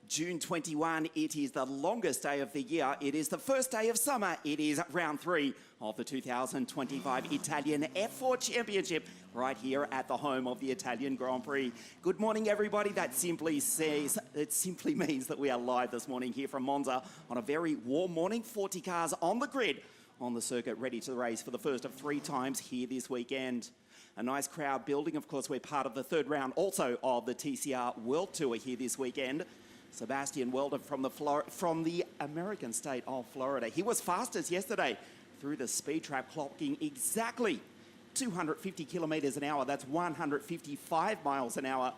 June 21, it is the longest day of the year. It is the first day of summer. It is round 3 of the 2025 Italian F4 Championship right here at the home of the Italian Grand Prix. Good morning, everybody. It simply means that we are live this morning here from Monza on a very warm morning. 40 cars on the grid on the circuit, ready to race for the first of 3 times here this weekend. A nice crowd building. Of course, we're part of the third round also of the TCR World Tour here this weekend. Sebastian Weldon from the American state of Florida. He was fastest yesterday through the speed trap, clocking exactly 250 kilometers an hour. That's 155 miles an hour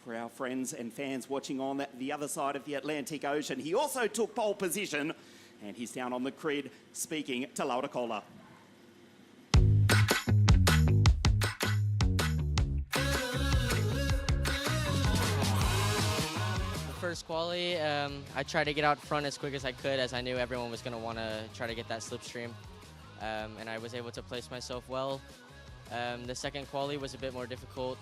for our friends and fans watching on the other side of the Atlantic Ocean. He also took pole position, and he's down on the grid speaking to Laura Cola. First quali, I tried to get out front as quick as I could, as I knew everyone was going to want to try to get that slipstream, and I was able to place myself well. The second quali was a bit more difficult.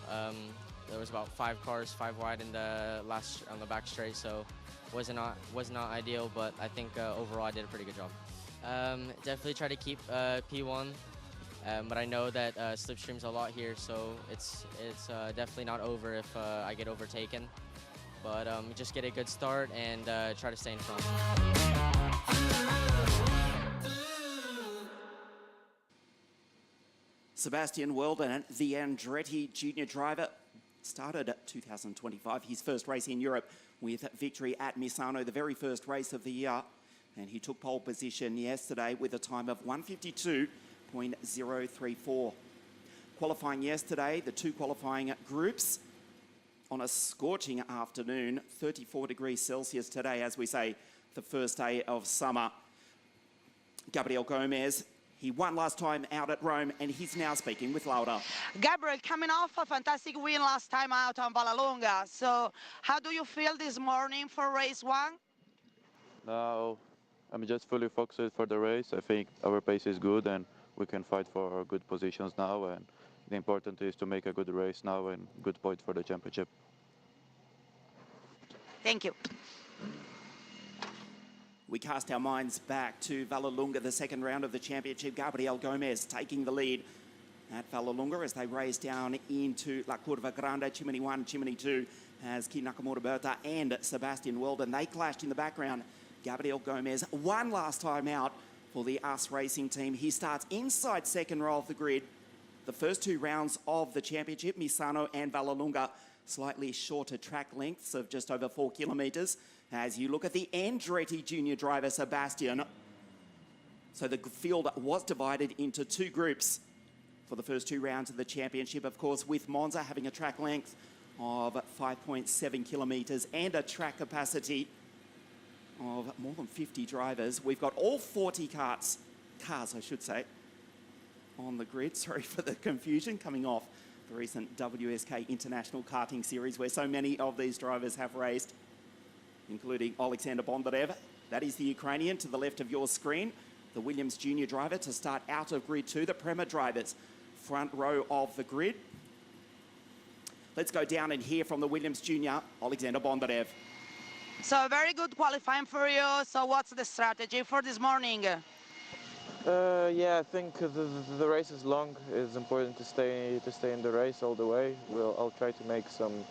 There was about 5 cars, 5 wide in the on the back straight, so was not ideal, but I think overall I did a pretty good job. Definitely try to keep P1, but I know that slipstream's a lot here, so it's definitely not over if I get overtaken. But just get a good start and try to stay in front. Sebastian Weldon, the Andretti junior driver, started 2025, his first race in Europe with victory at Misano, the very first race of the year. And he took pole position yesterday with a time of 1:52.034. Qualifying yesterday, the 2 qualifying groups, on a scorching afternoon, 34 degrees Celsius today, as we say, the first day of summer. Gabriel Gomez, he won last time out at Rome, and he's now speaking with Laura. Gabriel, coming off a fantastic win last time out on Vallelunga. So how do you feel this morning for race 1? Now, I'm just fully focused for the race. I think our pace is good, and we can fight for good positions now. And the important is to make a good race now and good point for the championship. Thank you. We cast our minds back to Vallelunga, the second round of the championship. Gabriel Gomez taking the lead at Vallelunga as they race down into La Curva Grande, Chimney 1, Chimney 2, as Ki Nakamura Berta and Sebastian Weldon. They clashed in the background. Gabriel Gomez won last time out for the US Racing team. He starts inside second row of the grid. The first 2 rounds of the championship, Misano and Vallelunga, slightly shorter track lengths of just over 4 kilometres. As you look at the Andretti junior driver, Sebastian. So the field was divided into 2 groups for the first 2 rounds of the championship. Of course, with Monza having a track length of 5.7 kilometres and a track capacity of more than 50 drivers. We've got all 40 cars, I should say, on the grid. Sorry for the confusion, coming off the recent WSK International Karting Series where so many of these drivers have raced, including Alexander Bondarev. That is the Ukrainian to the left of your screen. The Williams junior driver to start out of grid 2. The Prema drivers, front row of the grid. Let's go down and hear from the Williams junior, Alexander Bondarev. So very good qualifying for you. So what's the strategy for this morning? Yeah, I think the race is long. It's important to stay in the race all the way. I'll try to make some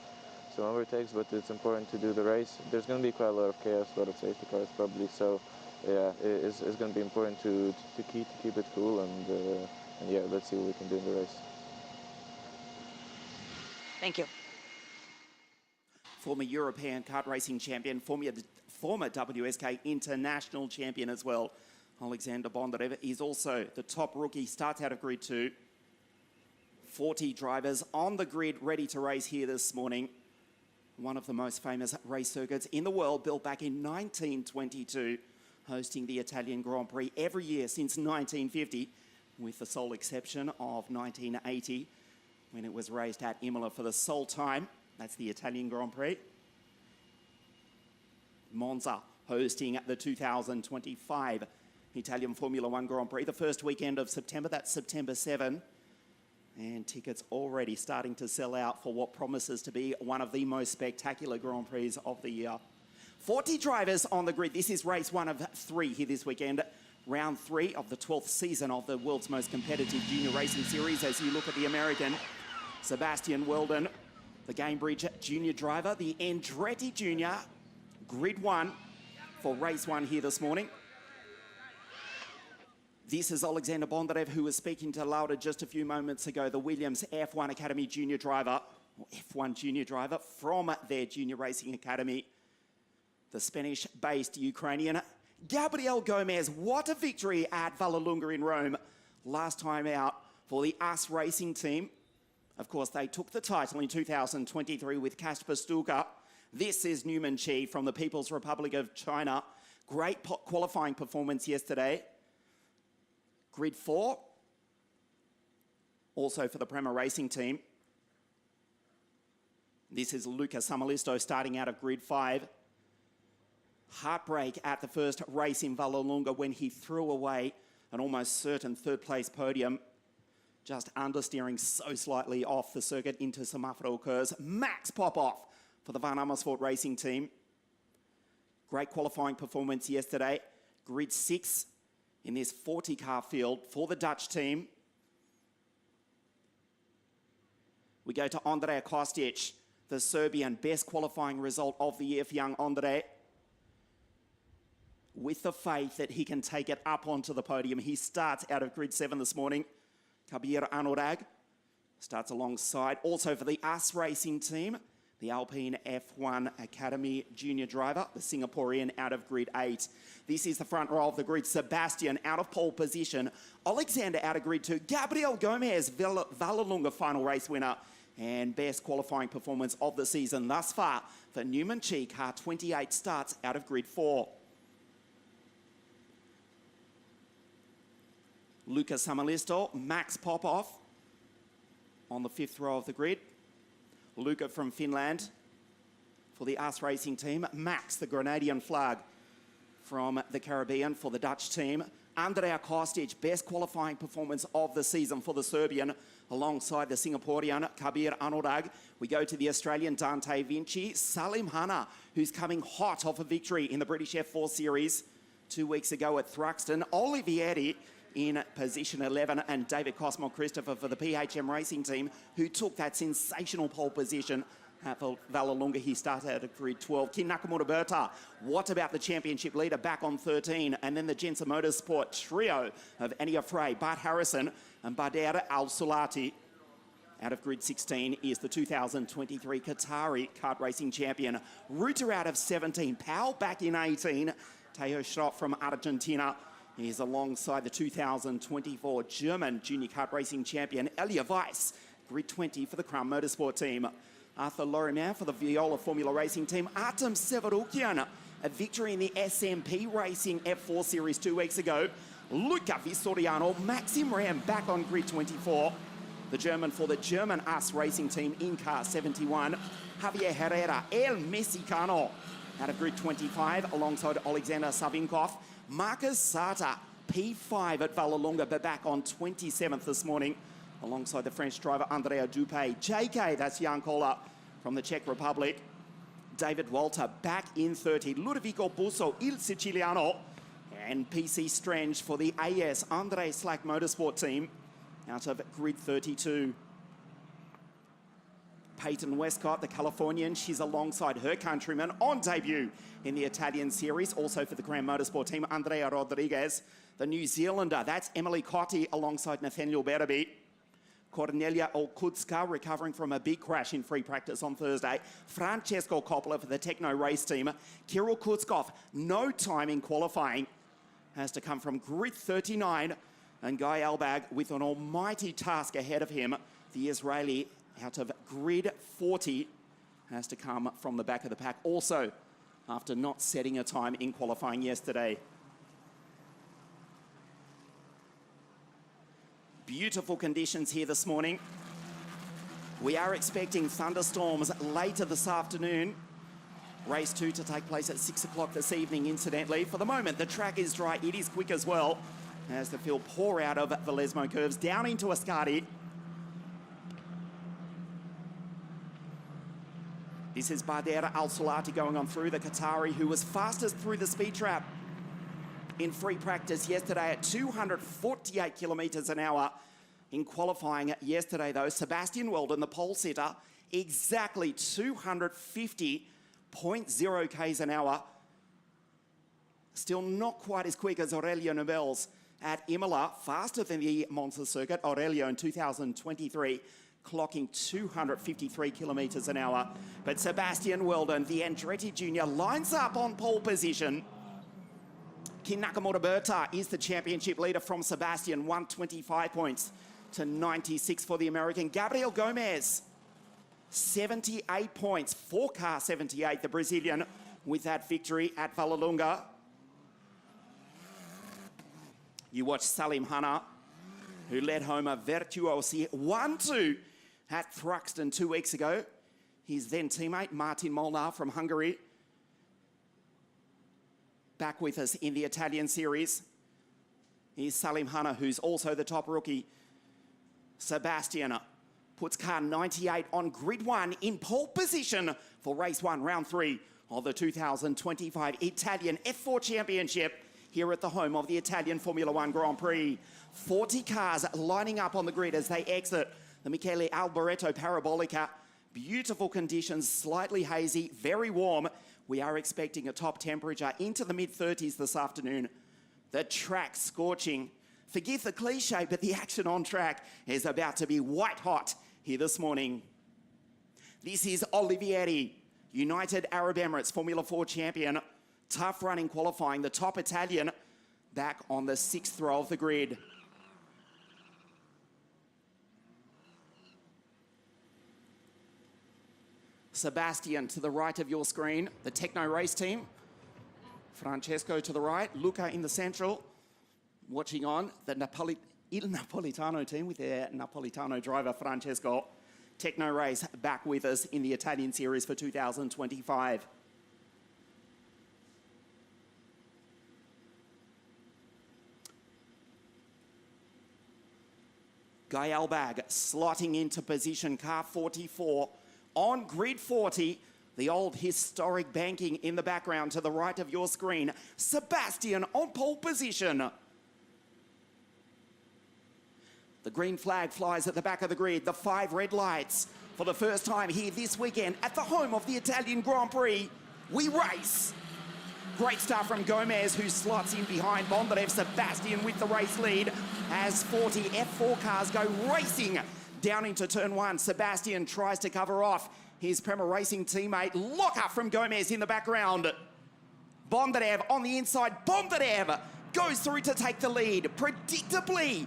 overtakes, but it's important to do the race. There's going to be quite a lot of chaos, a lot of safety cars probably. So yeah, it's going to be important to keep it cool and yeah, let's see what we can do in the race. Thank you. Former European kart racing champion, former WSK international champion as well, Alexander Bondarev is also the top rookie, starts out of grid 2. 40 drivers on the grid ready to race here this morning. One of the most famous race circuits in the world, built back in 1922, hosting the Italian Grand Prix every year since 1950, with the sole exception of 1980, when it was raced at Imola for the sole time. That's the Italian Grand Prix. Monza hosting the 2025 Italian Formula One Grand Prix, the first weekend of September. That's September 7. And tickets already starting to sell out for what promises to be one of the most spectacular Grand Prix of the year. 40 drivers on the grid. This is race 1 of 3 here this weekend. Round 3 of the 12th season of the world's most competitive junior racing series. As you look at the American, Sebastian Weldon, the Cambridge junior driver, the Andretti junior, grid 1 for race 1 here this morning. This is Alexander Bondarev, who was speaking to Lauda just a few moments ago, the Williams F1 Academy junior driver, or F1 junior driver from their junior racing academy. The Spanish-based Ukrainian, Gabriel Gomez. What a victory at Vallelunga in Rome last time out for the US racing team. Of course, they took the title in 2023 with Kasper Stulka. This is Newman Chi from the People's Republic of China. Great qualifying performance yesterday. Grid 4, also for the Prema Racing team. This is Luca Samalisto starting out of grid 5. Heartbreak at the first race in Vallelunga when he threw away an almost certain third place podium, just understeering so slightly off the circuit into some Mafro curves. Max Popov for the Van Amersfoort Racing team. Great qualifying performance yesterday. Grid 6 in this 40-car field for the Dutch team. We go to Andrea Kostic, the Serbian, best qualifying result of the year for young Andre. With the faith that he can take it up onto the podium, he starts out of grid 7 this morning. Kabir Anurag starts alongside. Also for the US racing team, the Alpine F1 Academy junior driver, the Singaporean, out of grid 8. This is the front row of the grid. Sebastian out of pole position. Alexander out of grid 2. Gabriel Gomez, Vallelunga final race winner and best qualifying performance of the season thus far for Newman Chi. Car 28 starts out of grid 4. Luca Samalisto, Max Popov on the 5th row of the grid. Luca from Finland for the US racing team. Max, the Grenadian flag from the Caribbean for the Dutch team. Andrea Kostic, best qualifying performance of the season for the Serbian, alongside the Singaporean Kabir Anurag. We go to the Australian Dante Vinci. Salim Hanna, who's coming hot off a victory in the British F4 Series 2 weeks ago at Thruxton. Olivieri in position 11, and David Cosmo Christopher for the PHM Racing team, who took that sensational pole position at Vallelunga. He started at grid 12. Kin Nakamura Berta, what about the championship leader back on 13? And then the Gensa Motorsport trio of Enia Frey, Bart Harrison and Bader Al-Sulati. Out of grid 16 is the 2023 Qatari kart racing champion. Ruta out of 17, Powell back in 18. Teo Schrott from Argentina is alongside the 2024 German junior kart racing champion Elia Weiss, grid 20 for the Crown Motorsport team. Arthur Lorimer for the Viola Formula Racing team. Artem Severukian, a victory in the SMP Racing F4 Series 2 weeks ago. Luca Vistoriano, Maxim Ram back on grid 24. The German for the German US racing team in car 71. Javier Herrera, El Mexicano, out of grid 25 alongside Alexander Savinkov. Marcus Sata, P5 at Vallelunga, but back on 27th this morning, alongside the French driver Andrea Dupé. JK, that's Jan Koller from the Czech Republic. David Walter back in 30. Ludovico Busso, Il Siciliano, and PC Strange for the AS Andre Slack Motorsport team out of grid 32. Peyton Westcott, the Californian, she's alongside her countryman on debut in the Italian series, also for the Grand Motorsport team, Andrea Rodriguez. The New Zealander, that's Emily Cotti alongside Nathaniel Berraby. Cornelia Olkutska, recovering from a big crash in free practice on Thursday. Francesco Coppola for the Techno race team. Kirill Kutskov, no time in qualifying. has to come from grid 39, and Guy Albag with an almighty task ahead of him. The Israeli out of grid 40 has to come from the back of the pack also after not setting a time in qualifying yesterday. Beautiful conditions here this morning. We are expecting thunderstorms later this afternoon. Race 2 to take place at 6 o'clock this evening, incidentally. For the moment, the track is dry. It is quick as well as the field pour out of the Lesmo curves down into Ascari. This is Bader Al-Sulati going on through, the Qatari, who was fastest through the speed trap in free practice yesterday at 248 kilometres an hour. In qualifying yesterday, though, Sebastian Weldon, the pole sitter, exactly 250.0 k's an hour. Still not quite as quick as Aurelio Nobel's at Imola, faster than the Monza circuit. Aurelio in 2023 clocking 253 kilometres an hour. But Sebastian Weldon, the Andretti Junior, lines up on pole position. Kin Nakamura-Berta is the championship leader from Sebastian, 125 points to 96 for the American. Gabriel Gomez, 78 points, 4-car 78, the Brazilian, with that victory at Vallelunga. You watch Salim Hanna, who led home a virtuosi 1-2 at Thruxton 2 weeks ago. His then teammate, Martin Molnar from Hungary, back with us in the Italian series. Here's Salim Hanna, who's also the top rookie. Sebastian puts car 98 on grid 1 in pole position for race 1, round 3 of the 2025 Italian F4 Championship here at the home of the Italian Formula 1 Grand Prix. 40 cars lining up on the grid as they exit the Michele Alboreto Parabolica. Beautiful conditions, slightly hazy, very warm. We are expecting a top temperature into the mid-30s this afternoon. The track scorching. Forgive the cliche, but the action on track is about to be white hot here this morning. This is Olivieri, United Arab Emirates Formula 4 champion. Tough run in qualifying, the top Italian, back on the 6th row of the grid. Sebastian to the right of your screen, the Techno race team. Francesco to the right, Luca in the central. Watching on the Il Napolitano team with their Napolitano driver, Francesco. Techno race back with us in the Italian series for 2025. Guy Albag slotting into position, car 44. On grid 40, the old historic banking in the background to the right of your screen. Sebastian on pole position. The green flag flies at the back of the grid. The 5 red lights for the first time here this weekend at the home of the Italian Grand Prix. We race. Great start from Gomez, who slots in behind Bondarev. Sebastian with the race lead as 40 F4 cars go racing down into turn 1. Sebastian tries to cover off his Prema Racing teammate. Locker from Gomez in the background. Bondarev on the inside. Bondarev goes through to take the lead. Predictably,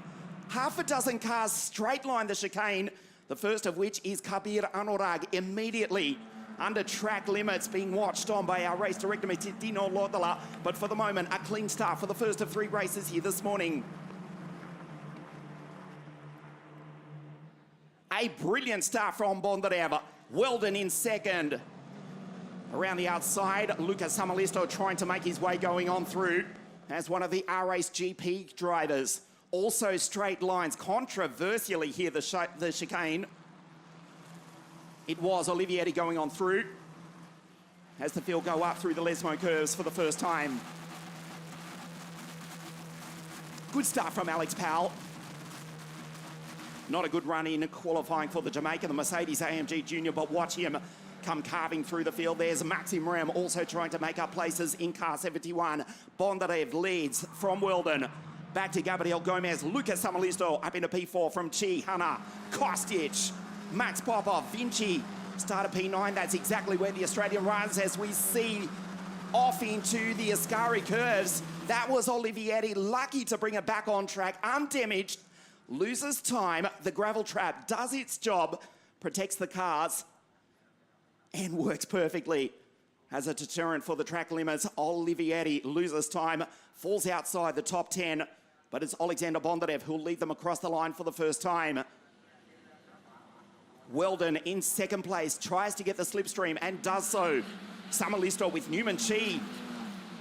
half a dozen cars straight line the chicane, the first of which is Kabir Anurag, immediately under track limits, being watched on by our race director, Dino Lodala. But for the moment, a clean start for the first of 3 races here this morning. A brilliant start from Bondarev. Weldon in second. Around the outside, Luca Samalisto trying to make his way going on through as one of the R-Race GP drivers. Also straight lines, controversially here, the chicane. It was Olivieri going on through as the field go up through the Lesmo curves for the first time. Good start from Alex Powell. Not a good run in qualifying for the Jamaica, the Mercedes AMG Junior, but watch him come carving through the field. There's Maxim Rem also trying to make up places in car 71. Bondarev leads from Weldon. Back to Gabriel Gomez. Lucas Samalisto up into P4 from Chi, Hanna, Kostic, Max Popov, Vinci. Start at P9, that's exactly where the Australian runs as we see off into the Ascari curves. That was Olivieri, lucky to bring it back on track, undamaged, loses time. The gravel trap does its job, protects the cars, and works perfectly. As a deterrent for the track limits, Olivieri loses time, falls outside the top 10, but it's Alexander Bondarev who'll lead them across the line for the first time. Weldon in second place, tries to get the slipstream and does so. Samalisto with Newman Chi.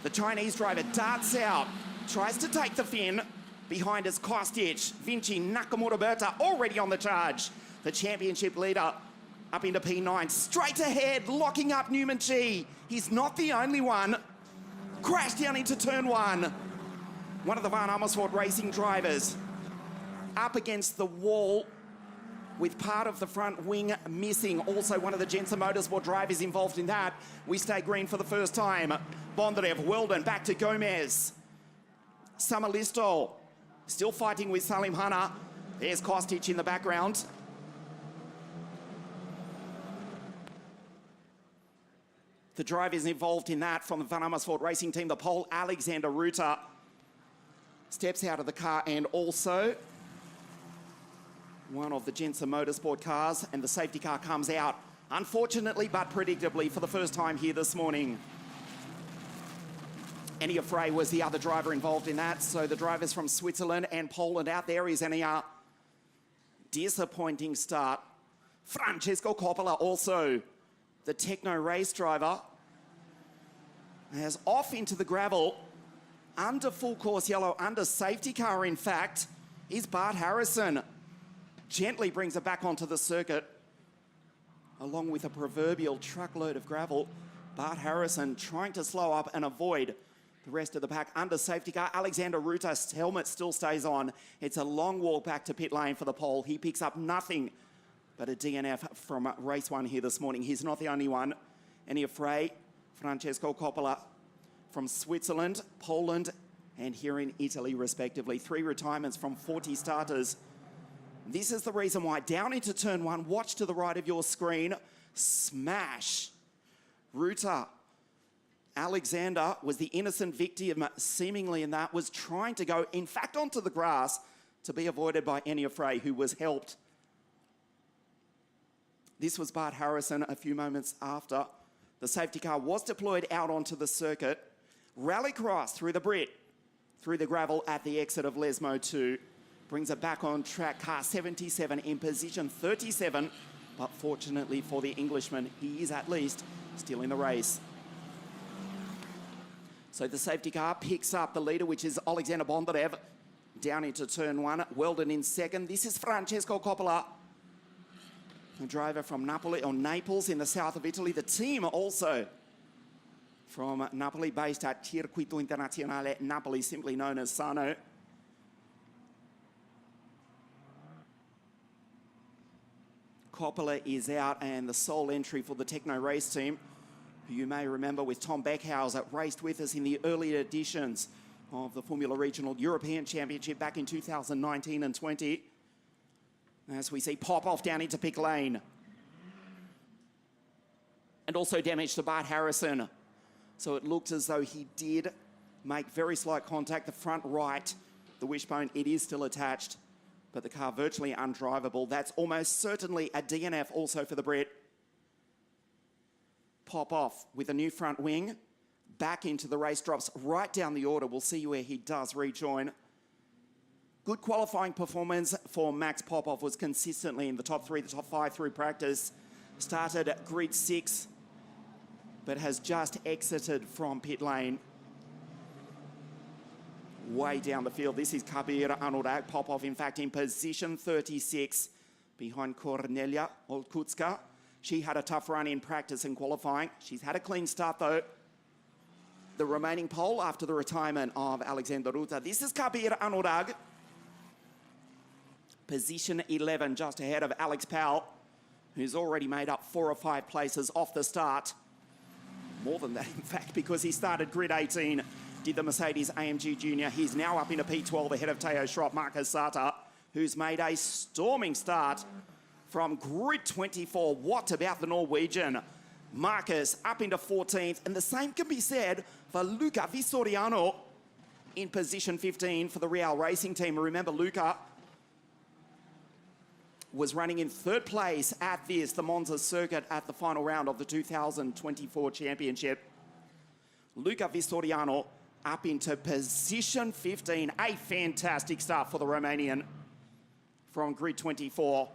The Chinese driver darts out, tries to take the fin. Behind is Kostic, Vinci, Nakamura Berta already on the charge. The championship leader up into P9, straight ahead, locking up Newman Chi. He's not the only one. Crashed down into turn one. One of the Van Amersfoort racing drivers up against the wall with part of the front wing missing. Also one of the Jensen Motorsport drivers involved in that. We stay green for the first time. Bondarev, Weldon, back to Gomez. Samalisto still fighting with Salim Hanna. There's Kostic in the background. The drivers involved in that from the Van Amersfoort racing team, the pole, Alexander Ruta, steps out of the car, and also one of the Jensen Motorsport cars, and the safety car comes out, unfortunately but predictably, for the first time here this morning. Enia Frey was the other driver involved in that, so the drivers from Switzerland and Poland out there is Enia. Disappointing start. Francesco Coppola also, the Techno race driver, has off into the gravel, under full course yellow, under safety car in fact, is Bart Harrison. Gently brings it back onto the circuit, along with a proverbial truckload of gravel. Bart Harrison trying to slow up and avoid the rest of the pack. Under safety car, Alexander Ruta's helmet still stays on. It's a long walk back to pit lane for the pole. He picks up nothing but a DNF from race one here this morning. He's not the only one. Enia Frey, Francesco Coppola from Switzerland, Poland, and here in Italy, respectively. 3 retirements from 40 starters. This is the reason why. Down into turn one, watch to the right of your screen. Smash. Ruta. Alexander was the innocent victim, seemingly in that, was trying to go, in fact, onto the grass to be avoided by Enia Frey, who was helped. This was Bart Harrison a few moments after. The safety car was deployed out onto the circuit. Rallycross through the Brit, through the gravel at the exit of Lesmo 2. Brings it back on track. Car 77 in position 37. But fortunately for the Englishman, he is at least still in the race. So the safety car picks up the leader, which is Alexander Bondarev, down into turn one. Weldon in second. This is Francesco Coppola, a driver from Napoli, or Naples in the south of Italy. The team also from Napoli, based at Circuito Internazionale Napoli, simply known as Sano. Coppola is out, and the sole entry for the Techno race team, who you may remember with Tom Beckhauser, raced with us in the earlier editions of the Formula Regional European Championship back in 2019 and 20. As we see Popov down into pit lane. And also damage to Bart Harrison. So it looks as though he did make very slight contact. The front right, the wishbone, it is still attached, but the car virtually undrivable. That's almost certainly a DNF also for the Brit. Popov with a new front wing. Back into the race, drops right down the order. We'll see where he does rejoin. Good qualifying performance for Max Popov, was consistently in the top 3, the top 5 through practice. Started at grid 6, but has just exited from pit lane. Way down the field. This is Kabir Anurag. Popov, in fact, in position 36 behind Cornelia Olkutska. She had a tough run in practice and qualifying. She's had a clean start, though. The remaining pole after the retirement of Alexander Ruta. This is Kabir Anurag. Position 11, just ahead of Alex Powell, who's already made up 4 or 5 places off the start. More than that, in fact, because he started grid 18, did the Mercedes AMG Junior. He's now up into P12 ahead of Teo Schropp, Marcus Sata, who's made a storming start from grid 24. What about the Norwegian? Marcus up into 14th, and the same can be said for Luca Vistoriano in position 15 for the Real Racing team. Remember, Luca was running in third place at the Monza circuit at the final round of the 2024 championship. Luca Vistoriano up into position 15. A fantastic start for the Romanian from grid 24.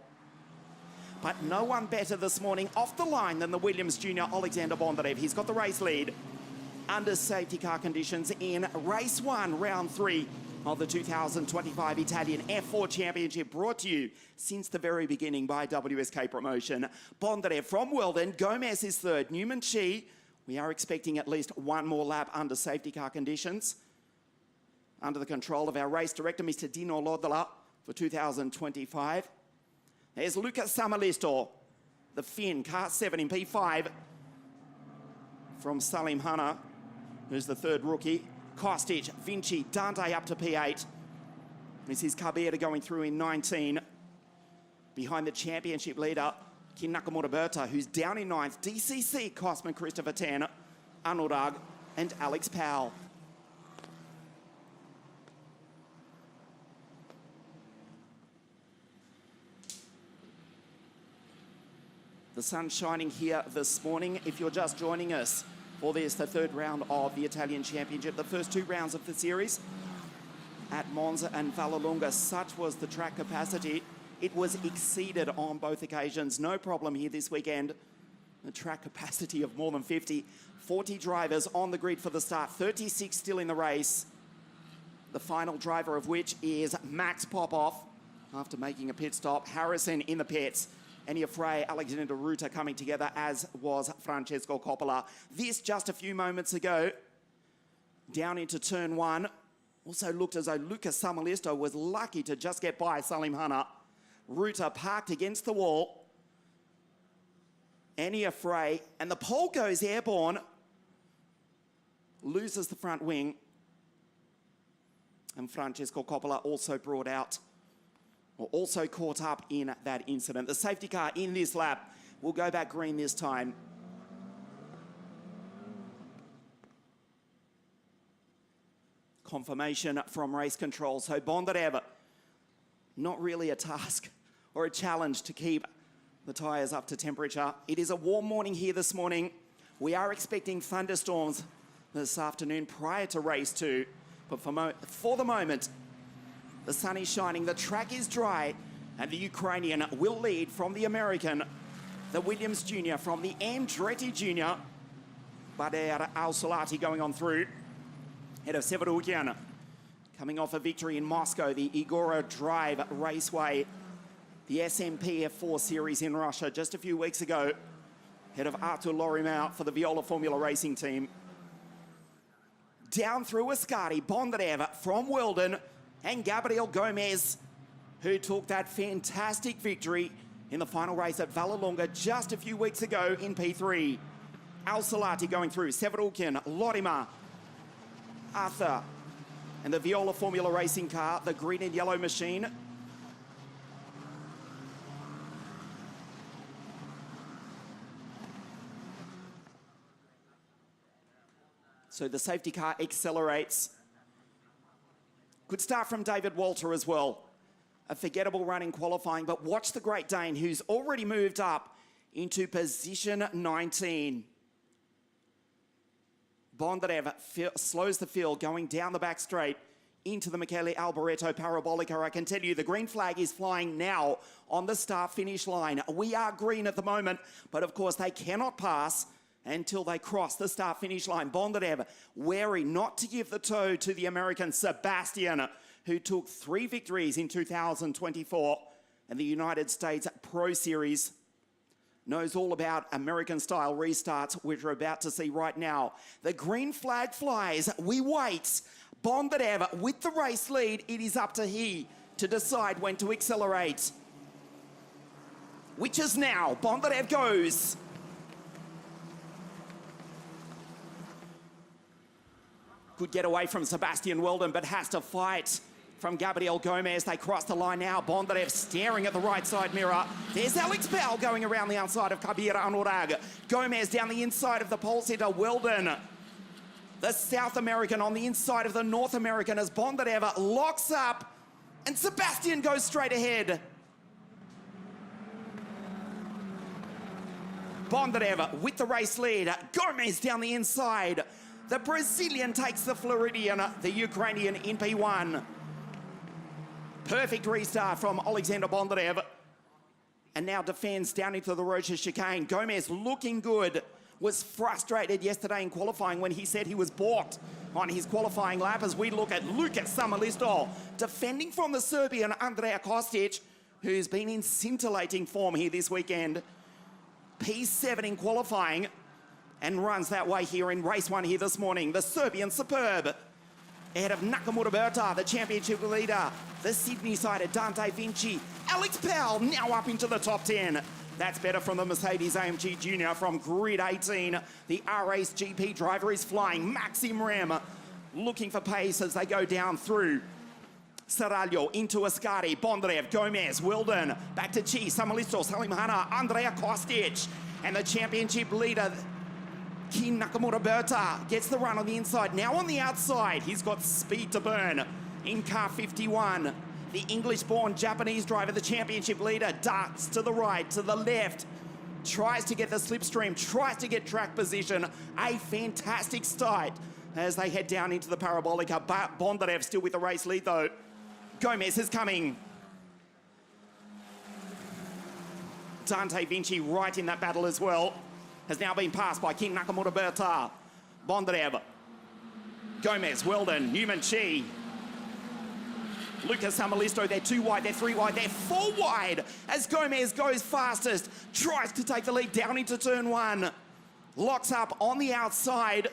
But no one better this morning off the line than the Williams junior Alexander Bondarev. He's got the race lead under safety car conditions in race 1, round 3 of the 2025 Italian F4 Championship, brought to you since the very beginning by WSK Promotion. Bondarev from Weldon, Gomez is third, Newman Chi. We are expecting at least one more lap under safety car conditions. Under the control of our race director, Mr. Dino Lodola, for 2025. There's Lucas Samalisto, the Finn, car 7 in P5 from Salim Hanna, who's the third rookie. Kostic, Vinci, Dante up to P8. This is Cabeda going through in 19. Behind the championship leader, Kin Nakamura Berta, who's down in 9th. DCC, Cosman Christopher 10, Anurag, and Alex Powell. The sun's shining here this morning. If you're just joining us for this, the third round of the Italian Championship, the first two rounds of the series at Monza and Vallelunga, such was the track capacity. It was exceeded on both occasions. No problem here this weekend. The track capacity of more than 50. 40 drivers on the grid for the start, 36 still in the race. The final driver of which is Max Popoff after making a pit stop. Harrison in the pits. Enia Frey, Alexander Ruta coming together, as was Francesco Coppola. This just a few moments ago, down into turn 1. Also looked as though Lucas Samalisto was lucky to just get by Salim Hanna. Ruta parked against the wall. Enia Frey, and the pole goes airborne. Loses the front wing. And Francesco Coppola also brought out, or also caught up in that incident. The safety car in this lap will go back green this time. Confirmation from race control. So Bondarev, not really a task or a challenge to keep the tyres up to temperature. It is a warm morning here this morning. We are expecting thunderstorms this afternoon prior to race 2. But for the moment, the sun is shining, the track is dry, and the Ukrainian will lead from the American, the Williams Jr. from the Andretti Jr. Bader Al-Salati going on through. Head of Severukian, coming off a victory in Moscow, the Igora Drive Raceway, the SMP F4 Series in Russia just a few weeks ago. Head of Artur Lorimau for the Viola Formula Racing team. Down through Ascari, Bondarev from Weldon, and Gabriel Gomez, who took that fantastic victory in the final race at Vallelunga just a few weeks ago in P3. Al-Salati going through, Severukin, Lorima, Arthur, and the Viola Formula Racing car, the green and yellow machine. So the safety car accelerates. Good start from David Walter as well. A forgettable run in qualifying, but watch the Great Dane, who's already moved up into position 19. Bondarev slows the field, going down the back straight into the Michele Alboreto Parabolica. I can tell you the green flag is flying now on the start-finish line. We are green at the moment, but of course they cannot pass until they cross the start-finish line. Bondarev wary not to give the toe to the American Sebastian, who took 3 victories in 2024 and the United States Pro Series. Knows all about American-style restarts, which we're about to see right now. The green flag flies. We wait. Bondarev with the race lead. It is up to he to decide when to accelerate, which is now. Bondarev goes. Good get away from Sebastian Weldon, but has to fight from Gabriel Gomez. They cross the line now. Bondarev staring at the right side mirror. There's Alex Bell going around the outside of Kabir Anurag. Gomez down the inside of the pole sitter, Weldon. The South American on the inside of the North American as Bondarev locks up and Sebastian goes straight ahead. Bondarev with the race lead. Gomez down the inside. The Brazilian takes the Floridian, the Ukrainian in P1. Perfect restart from Alexander Bondarev. And now defends down into the Rocha chicane. Gomez looking good. Was frustrated yesterday in qualifying when he said he was balked on his qualifying lap as we look at Lucas Samalisto defending from the Serbian Andrea Kostic, who's been in scintillating form here this weekend. P7 in qualifying and runs that way here in race 1 here this morning. The Serbian superb. Ahead of Nakamura Berta, the championship leader. The Sydney-sided Dante Vinci. Alex Powell now up into the top 10. That's better from the Mercedes-AMG Junior from grid 18. The R-Race GP driver is flying. Maxim Rem looking for pace as they go down through Saraglio into Ascari, Bondarev, Gomez, Weldon, back to Chi, Samalisto, Salim Hanna, Andrea Kostic, and the championship leader, Kin Nakamura Berta, gets the run on the inside. Now on the outside, he's got speed to burn in car 51. The English-born Japanese driver, the championship leader, darts to the right, to the left, tries to get the slipstream, tries to get track position. A fantastic start as they head down into the Parabolica. Bondarev still with the race lead though. Gomez is coming. Dante Vinci right in that battle as well. Has now been passed by King Nakamura Berta. Bondarev. Gomez, Weldon, Newman Chi. Lucas Samalisto, they're 2 wide, they're 3 wide, they're 4 wide as Gomez goes fastest. Tries to take the lead down into turn 1. Locks up on the outside.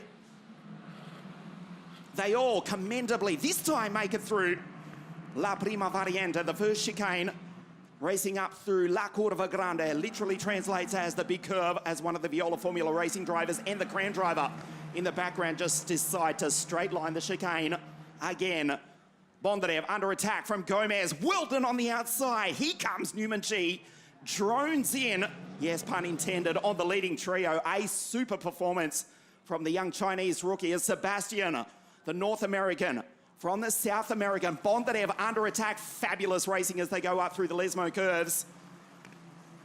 They all commendably this time make it through La Prima Variante, the first chicane. Racing up through La Curva Grande, literally translates as the big curve, as one of the Viola Formula racing drivers and the Cran driver in the background just decide to straight line the chicane again. Bondarev under attack from Gomez. Weldon on the outside. Here comes Newman Chi. Drones in, yes, pun intended, on the leading trio. A super performance from the young Chinese rookie as Sebastian, the North American. From the South American, Bondarev under attack. Fabulous racing as they go up through the Lesmo curves.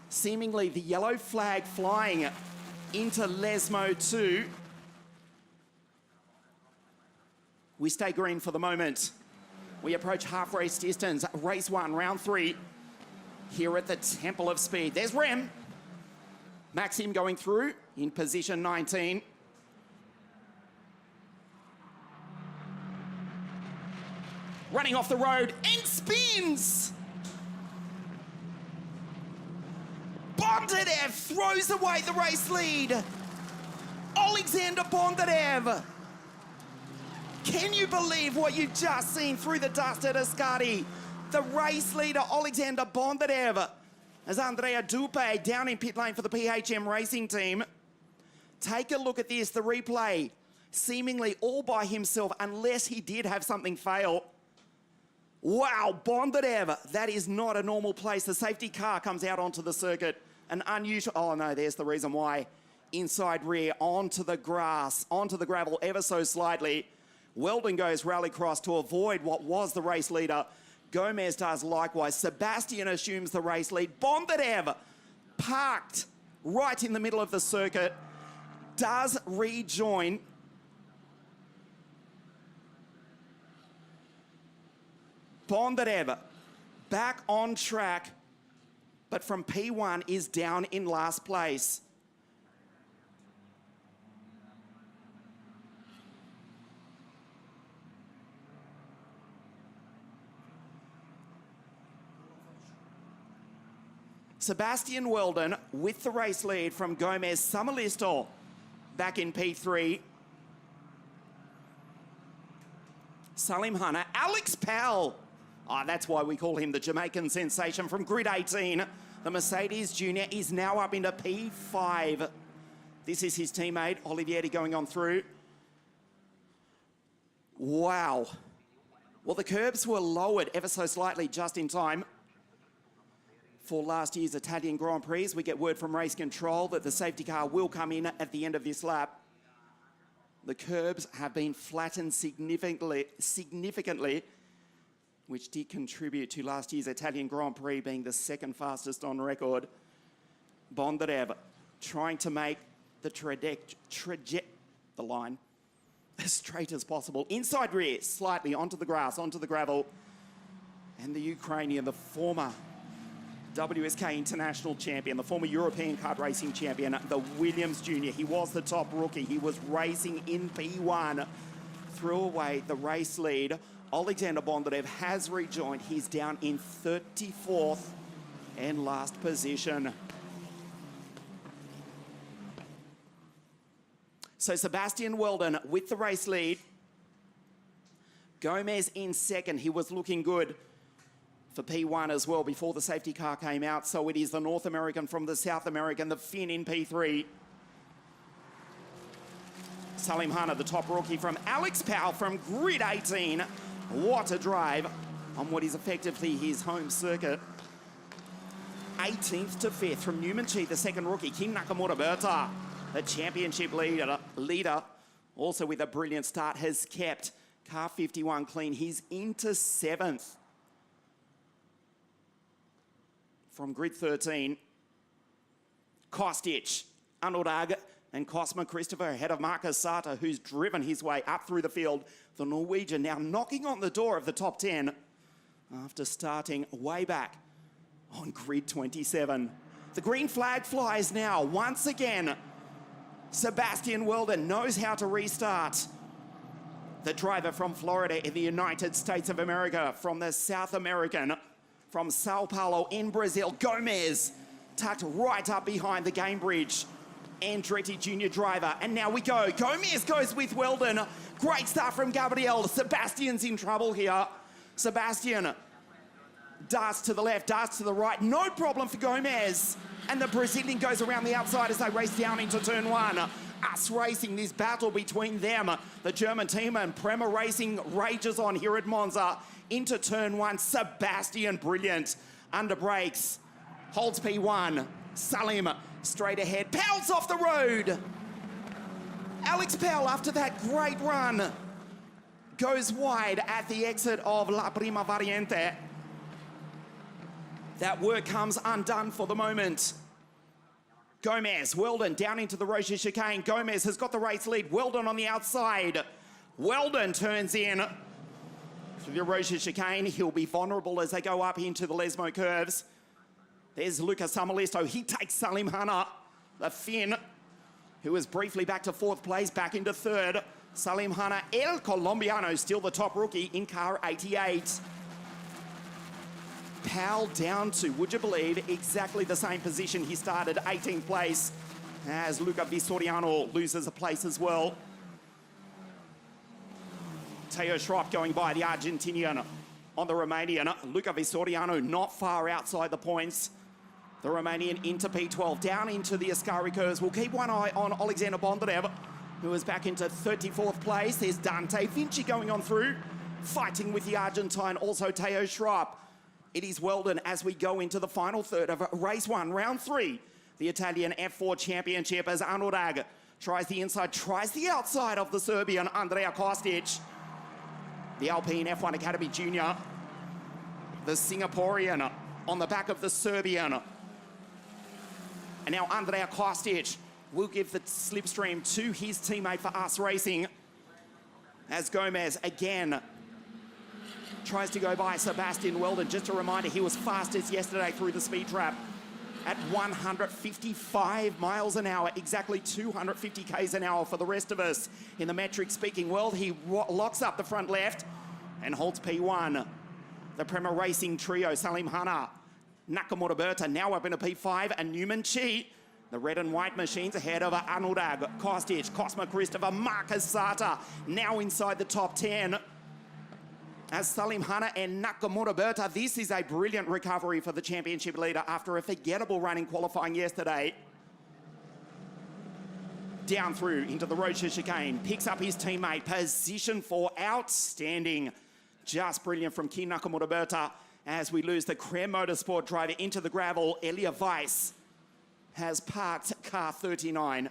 Seemingly the yellow flag flying into Lesmo 2. We stay green for the moment. We approach half race distance. Race 1, round 3. Here at the Temple of Speed. There's Rem. Maxim going through in position 19. Running off the road and spins. Bondarev throws away the race lead. Alexander Bondarev. Can you believe what you've just seen through the dust at Ascari? The race leader, Alexander Bondarev, as Andrea Dupe down in pit lane for the PHM racing team. Take a look at this, the replay. Seemingly all by himself, unless he did have something fail. Wow, Bondarev, that is not a normal place. The safety car comes out onto the circuit. An unusual, oh no, there's the reason why. Inside rear, onto the grass, onto the gravel ever so slightly. Weldon goes rallycross to avoid what was the race leader. Gomez does likewise. Sebastian assumes the race lead. Bondarev, parked right in the middle of the circuit, does rejoin. Bondarev back on track, but from P1 is down in last place. Sebastian Weldon with the race lead from Gomez. Samalisto back in P3. Salim Hanna. Alex Powell. Oh, that's why we call him the Jamaican sensation from grid 18. The Mercedes Junior is now up into P5. This is his teammate, Olivieri, going on through. Wow. Well, the curbs were lowered ever so slightly just in time for last year's Italian Grand Prix. We get word from race control that the safety car will come in at the end of this lap. The curbs have been flattened significantly, which did contribute to last year's Italian Grand Prix being the second fastest on record. Bondarev trying to make the line as straight as possible. Inside rear, slightly onto the grass, onto the gravel. And the Ukrainian, the former WSK International Champion, the former European kart racing champion, the Williams Junior. He was the top rookie. He was racing in P1. Threw away the race lead. Alexander Bondarev has rejoined. He's down in 34th and last position. So Sebastian Weldon with the race lead. Gomez in second. He was looking good for P1 as well before the safety car came out. So it is the North American from the South American, the Finn in P3. Salim Hanna, the top rookie from Alex Powell from grid 18. What a drive on what is effectively his home circuit. 18th to 5th from Newman Chi, the second rookie. Kim Nakamura Berta, the championship leader, also with a brilliant start, has kept car 51 clean. He's into 7th. From grid 13, Kostic, Anurag and Cosma Christopher ahead of Marcus Sata, who's driven his way up through the field. The Norwegian now knocking on the door of the top 10 after starting way back on grid 27. The green flag flies now once again. Sebastian Weldon knows how to restart. The driver from Florida in the United States of America, from the South American, from Sao Paulo in Brazil, Gomez, tucked right up behind the game bridge. Andretti Junior driver, and now we go. Gomez goes with Weldon. Great start from Gabriel. Sebastian's in trouble here. Sebastian darts to the left, darts to the right. No problem for Gomez. And the Brazilian goes around the outside as they race down into turn 1. Us Racing, this battle between them. The German team and Prema Racing rages on here at Monza. Into turn 1, Sebastian, brilliant. Under brakes, holds P1. Salim straight ahead, Powell's off the road. Alex Powell, after that great run, goes wide at the exit of La Prima Variante. That work comes undone for the moment. Gomez, Weldon down into the Rocha chicane. Gomez has got the race lead. Weldon on the outside. Weldon turns in through the Rocha chicane. He'll be vulnerable as they go up into the Lesmo curves. There's Lucas Samalisto. He takes Salim Hanna, the Finn, who was briefly back to 4th place, back into 3rd. Salim Hanna, El Colombiano, still the top rookie in car 88. Powell down to, would you believe, exactly the same position he started, 18th place, as Luca Vistoriano loses a place as well. Teo Schropp going by the Argentinian on the Romanian. Luca Vistoriano not far outside the points. The Romanian into P12, down into the Ascari curves. We'll keep one eye on Alexander Bondarev, who is back into 34th place. There's Dante Vinci going on through, fighting with the Argentine, also Teo Schropp. It is Weldon as we go into the final third of race 1, round 3. The Italian F4 Championship as Anurag tries the inside, tries the outside of the Serbian Andrea Kostic. The Alpine F1 Academy Junior, the Singaporean on the back of the Serbian. And now Andrea Kostic will give the slipstream to his teammate for Us Racing as Gomez again tries to go by Sebastian Weldon. Just a reminder, he was fastest yesterday through the speed trap at 155 miles an hour, exactly 250 k's an hour for the rest of us in the metric speaking world. He locks up the front left and holds P1. The Prema Racing trio, Salim Hanna, Nakamura Berta now up into P5, and Newman Chi, the red and white machines ahead of Anurag, Kostic, Cosma Christopher, Marcus Sata now inside the top 10. As Salim Hanna and Nakamura Berta, this is a brilliant recovery for the championship leader after a forgettable run in qualifying yesterday. Down through into the Rocha chicane, picks up his teammate, position 4, outstanding. Just brilliant from King Nakamura Berta as we lose the Creme Motorsport driver into the gravel. Elia Weiss has parked car 39.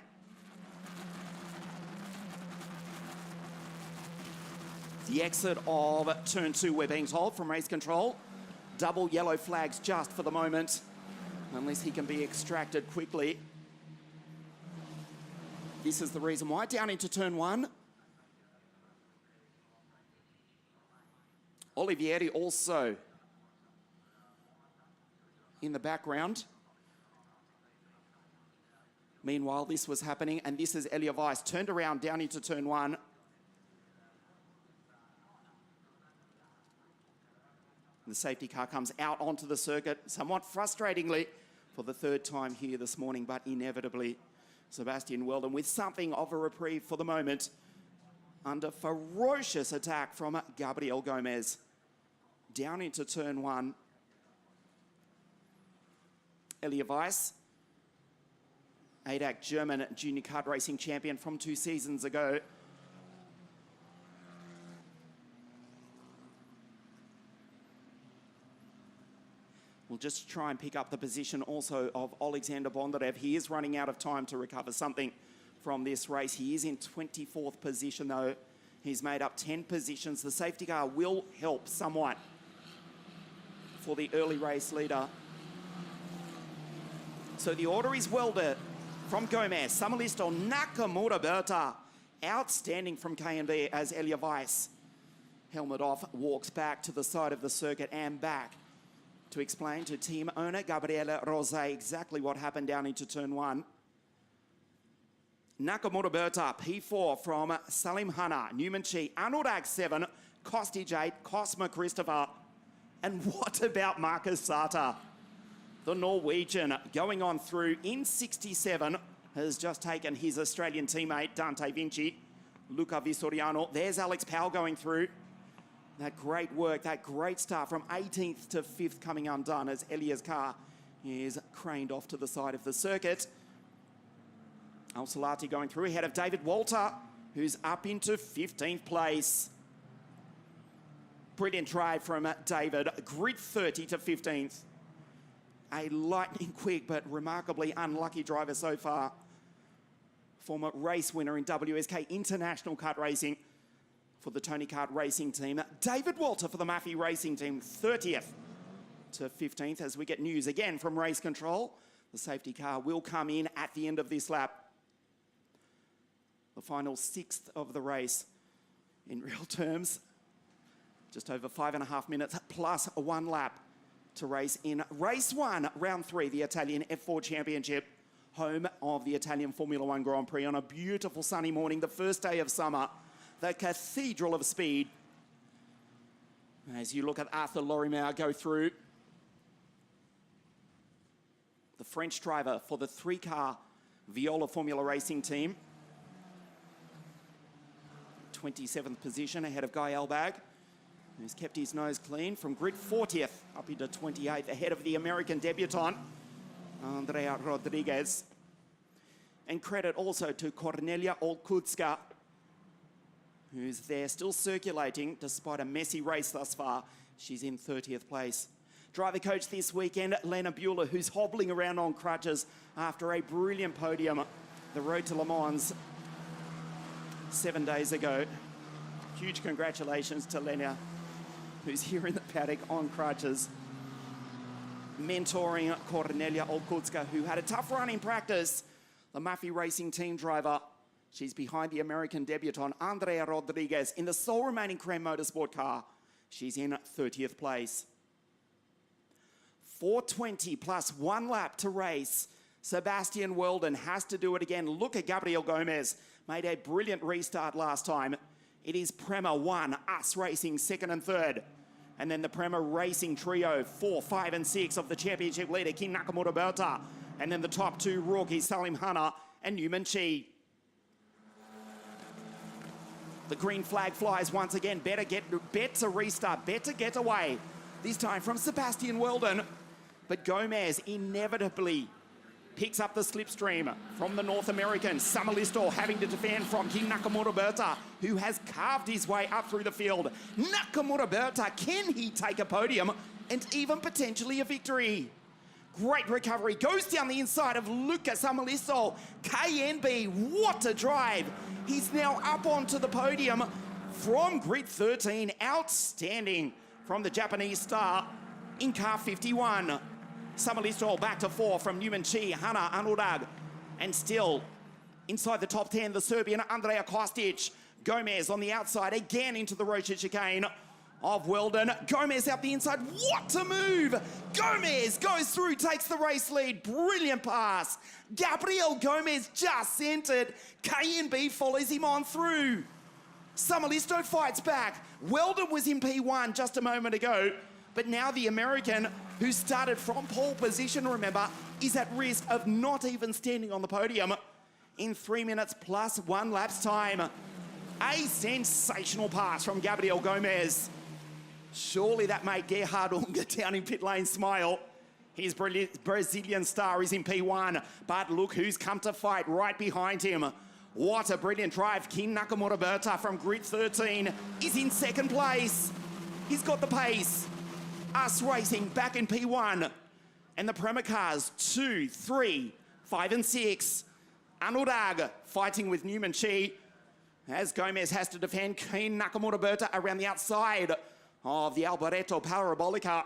The exit of turn 2, we're being told, from race control. Double yellow flags just for the moment, unless he can be extracted quickly. This is the reason why. Down into turn 1. Olivieri also in the background. Meanwhile, this was happening, and this is Elia Weiss turned around down into turn 1. The safety car comes out onto the circuit, somewhat frustratingly for the 3rd time here this morning, but inevitably Sebastian Weldon with something of a reprieve for the moment under ferocious attack from Gabriel Gomez. Down into turn 1. Elia Weiss, ADAC German junior kart racing champion from 2 seasons ago. We'll just try and pick up the position also of Alexander Bondarev. He is running out of time to recover something from this race. He is in 24th position though. He's made up 10 positions. The safety car will help somewhat for the early race leader. So the order is Welder from Gomez, Samuelisto, Nakamura Berta. Outstanding from K&B as Elia Weiss, helmet off, walks back to the side of the circuit and back to explain to team owner Gabriele Rosé exactly what happened down into turn 1. Nakamura Berta, P4 from Salim Hanna, Newman Chi, Anurag 7, Kostic 8, Cosma Christopher. And what about Marcus Sata? The Norwegian going on through in 67 has just taken his Australian teammate Dante Vinci, Luca Vistoriano. There's Alex Powell going through. That great work, that great start from 18th to 5th coming undone as Elia's car is craned off to the side of the circuit. Al Salati going through ahead of David Walter, who's up into 15th place. Brilliant drive from David, grid 30 to 15th. A lightning quick but remarkably unlucky driver so far. Former race winner in WSK International Kart Racing for the Tony Kart Racing team. David Walter for the Maffei Racing team, 30th to 15th as we get news again from race control. The safety car will come in at the end of this lap. The final 6th of the race. In real terms, just over 5.5 minutes plus 1 lap to race in race 1, round 3, the Italian F4 Championship, home of the Italian Formula 1 Grand Prix on a beautiful sunny morning, the first day of summer, the Cathedral of Speed. As you look at Arthur Lorimer go through, the French driver for the 3-car Viola Formula Racing team, 27th position ahead of Guy Elbag, who's kept his nose clean from grid 40th up into 28th ahead of the American debutant, Andrea Rodriguez. And credit also to Cornelia Olkutska, who's there still circulating despite a messy race thus far. She's in 30th place. Driver coach this weekend, Lena Bueller, who's hobbling around on crutches after a brilliant podium, the Road to Le Mans 7 days ago. Huge congratulations to Lena, who's here in the paddock on crutches, mentoring Cornelia Olkutska, who had a tough run in practice. The Maffei Racing team driver. She's behind the American debutant, Andrea Rodriguez, in the sole remaining Creme Motorsport car. She's in 30th place. 4:20 plus 1 lap to race. Sebastian Weldon has to do it again. Look at Gabriel Gomez. Made a brilliant restart last time. It is Prema 1, Us Racing 2nd and 3rd. And then the Prema Racing trio, 4, 5 and 6 of the championship leader, King Nakamura Berta. And then the top 2 rookies, Salim Hanna and Newman Chi. The green flag flies once again. Bet to restart, bet to get away. This time from Sebastian Weldon. But Gomez inevitably picks up the slipstream from the North American. Samalisto having to defend from King Nakamura Berta, who has carved his way up through the field. Nakamura Berta, can he take a podium and even potentially a victory? Great recovery, goes down the inside of Luca Samalisto. KNB, what a drive. He's now up onto the podium from grid 13. Outstanding from the Japanese star in car 51. Samalisto back to 4 from Newman Chi, Hana Anurag, and still inside the top 10, the Serbian Andrea Kostic. Gomez on the outside, again into the Rocha chicane of Weldon. Gomez out the inside, what a move! Gomez goes through, takes the race lead, brilliant pass. Gabriel Gomez just sent it. KNB follows him on through. Samalisto fights back. Weldon was in P1 just a moment ago, but now the American, who started from pole position, remember, is at risk of not even standing on the podium in 3 minutes plus 1 lap's time. A sensational pass from Gabriel Gomez. Surely that made Gerhard Unger down in pit lane smile. His Brazilian star is in P1, but look who's come to fight right behind him. What a brilliant drive. King Nakamura Berta from grid 13 is in second place. He's got the pace. Us Racing back in P1. And the Prema cars 2, 3, 5 and 6. Anurag fighting with Newman Chi as Gomez has to defend King Nakamura Berta around the outside of the Alboreto Parabolica.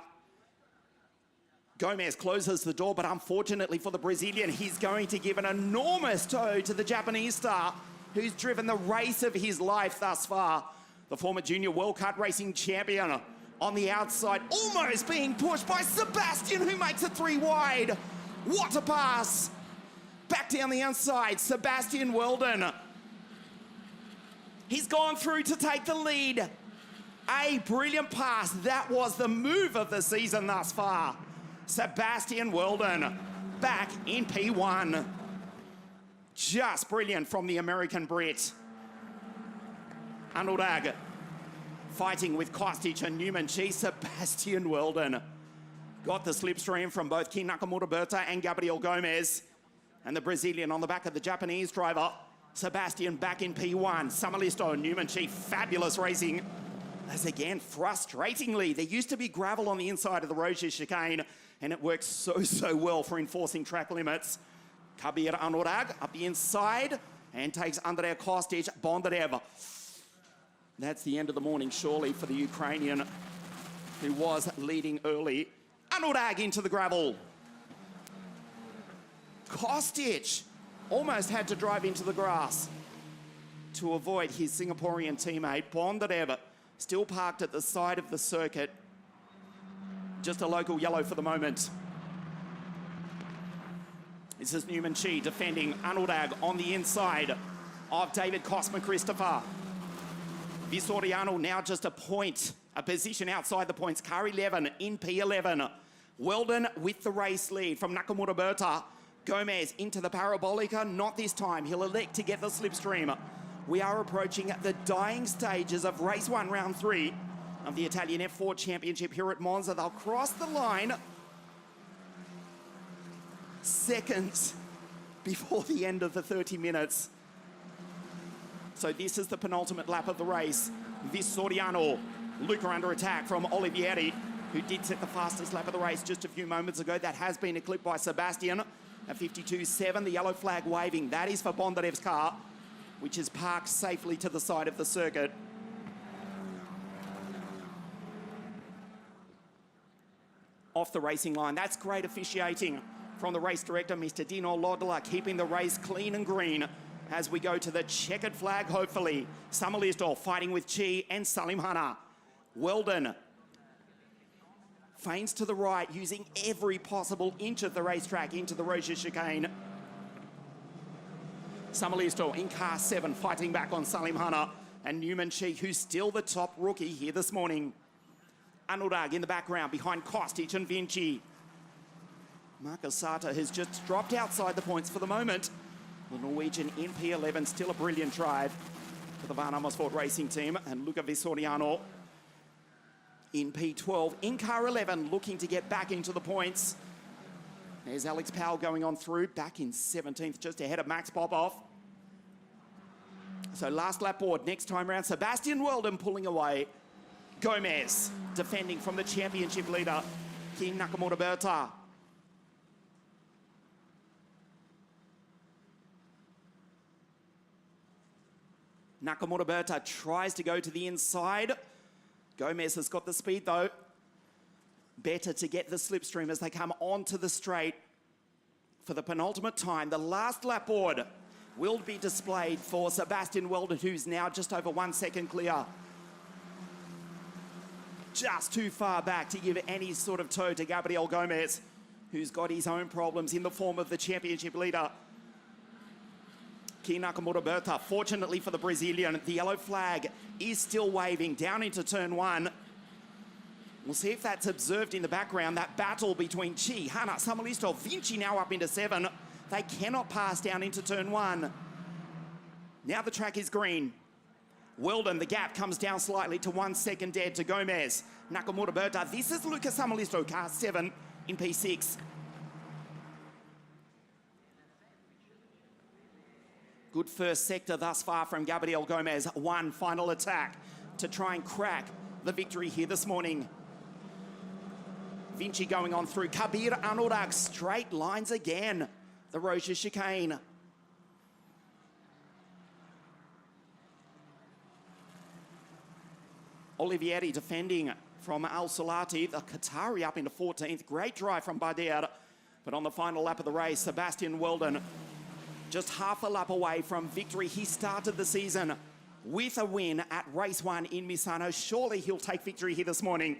Gomez closes the door, but unfortunately for the Brazilian, he's going to give an enormous toe to the Japanese star, who's driven the race of his life thus far. The former junior World Cup racing champion on the outside, almost being pushed by Sebastian, who makes it 3 wide. What a pass! Back down the outside, Sebastian Weldon. He's gone through to take the lead. A brilliant pass. That was the move of the season thus far. Sebastian Weldon back in P1. Just brilliant from the American Brit. Anurag fighting with Kostic and Newman Chi. Sebastian Weldon got the slipstream from both King Nakamura Berta and Gabriel Gomez. And the Brazilian on the back of the Japanese driver. Sebastian back in P1. Samalisto, Newman Chi, fabulous racing. As again, frustratingly, there used to be gravel on the inside of the Rocha chicane, and it works so well for enforcing track limits. Kabir Anurag up the inside and takes Andrea Kostic, Bondarev. That's the end of the morning, surely, for the Ukrainian, who was leading early. Anurag into the gravel. Kostic almost had to drive into the grass to avoid his Singaporean teammate, Bondarev, still parked at the side of the circuit. Just a local yellow for the moment. This is Newman Chi defending Anurag on the inside of David Cosma Christopher. Visoriano now just a position outside the points. Car 11 in P11. Weldon with the race lead from Nakamura Berta. Gomez into the Parabolica, not this time. He'll elect to get the slipstream. We are approaching the dying stages of race 1, round 3 of the Italian F4 Championship here at Monza. They'll cross the line seconds before the end of the 30 minutes. So this is the penultimate lap of the race. Visoriano, Luca under attack from Olivieri, who did set the fastest lap of the race just a few moments ago. That has been eclipsed by Sebastian at 52.7. The yellow flag waving. That is for Bondarev's car, which is parked safely to the side of the circuit. Off the racing line. That's great officiating from the race director, Mr. Dino Lodla, keeping the race clean and green as we go to the checkered flag, hopefully. Samalisto fighting with Chi and Salim Hana. Weldon feigns to the right, using every possible inch of the racetrack into the Rocha chicane. Samalisto in car 7, fighting back on Salim Hana and Newman Chi, who's still the top rookie here this morning. Anurag in the background behind Kostic and Vinci. Marcus Sata has just dropped outside the points for the moment. The Norwegian in P11, still a brilliant drive for the Van Amersfoort racing team. And Luca Visoriano in P12, in car 11, looking to get back into the points. There's Alex Powell going on through, back in 17th, just ahead of Max Popoff. So last lap board, next time round, Sebastian Weldon pulling away. Gomez defending from the championship leader, King Nakamura Berta. Nakamura Berta tries to go to the inside. Gomez has got the speed though. Better to get the slipstream as they come onto the straight for the penultimate time. The last lap board will be displayed for Sebastian Weldon, who's now just over 1 second clear. Just too far back to give any sort of toe to Gabriel Gomez, who's got his own problems in the form of the championship leader, King Nakamura Berta. Fortunately for the Brazilian, the yellow flag is still waving down into turn 1. We'll see if that's observed in the background, that battle between Chi, Hana, Samalisto, Vinci now up into 7. They cannot pass down into turn 1. Now the track is green. Weldon, the gap comes down slightly to 1 second dead to Gomez. Nakamura Berta, this is Lucas Samalisto, car 7 in P6. Good first sector thus far from Gabriel Gomez. One final attack to try and crack the victory here this morning. Vinci going on through. Kabir Anurag, straight lines again. The Roja chicane. Olivieri defending from Al Salati. The Qatari up into 14th. Great drive from Badir. But on the final lap of the race, Sebastian Weldon just half a lap away from victory. He started the season with a win at race 1 in Misano. Surely he'll take victory here this morning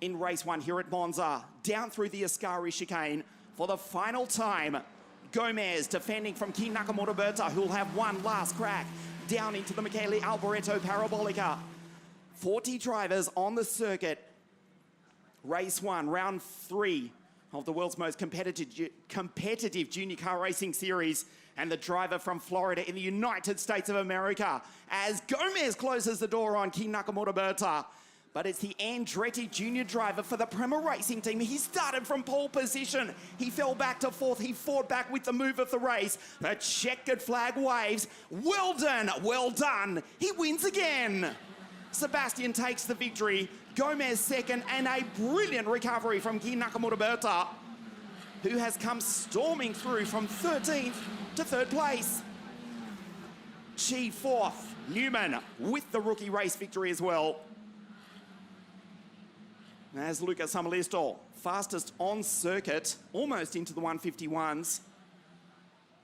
in race 1 here at Monza. Down through the Ascari chicane for the final time. Gomez defending from King Nakamura Berta, who'll have one last crack down into the Michele Alboreto Parabolica. 40 drivers on the circuit. Race 1, round 3 of the world's most competitive junior car racing series, and the driver from Florida in the United States of America as Gomez closes the door on King Nakamura Berta. But it's the Andretti junior driver for the Prema Racing team. He started from pole position. He fell back to 4th. He fought back with the move of the race. The checkered flag waves. Weldon, well done. He wins again. Sebastian takes the victory. Gomez 2nd, and a brilliant recovery from King Nakamura Berta, who has come storming through from 13th to 3rd place. Chi 4th. Newman with the rookie race victory as well. As Lucas Samalisto, fastest on circuit, almost into the 151s.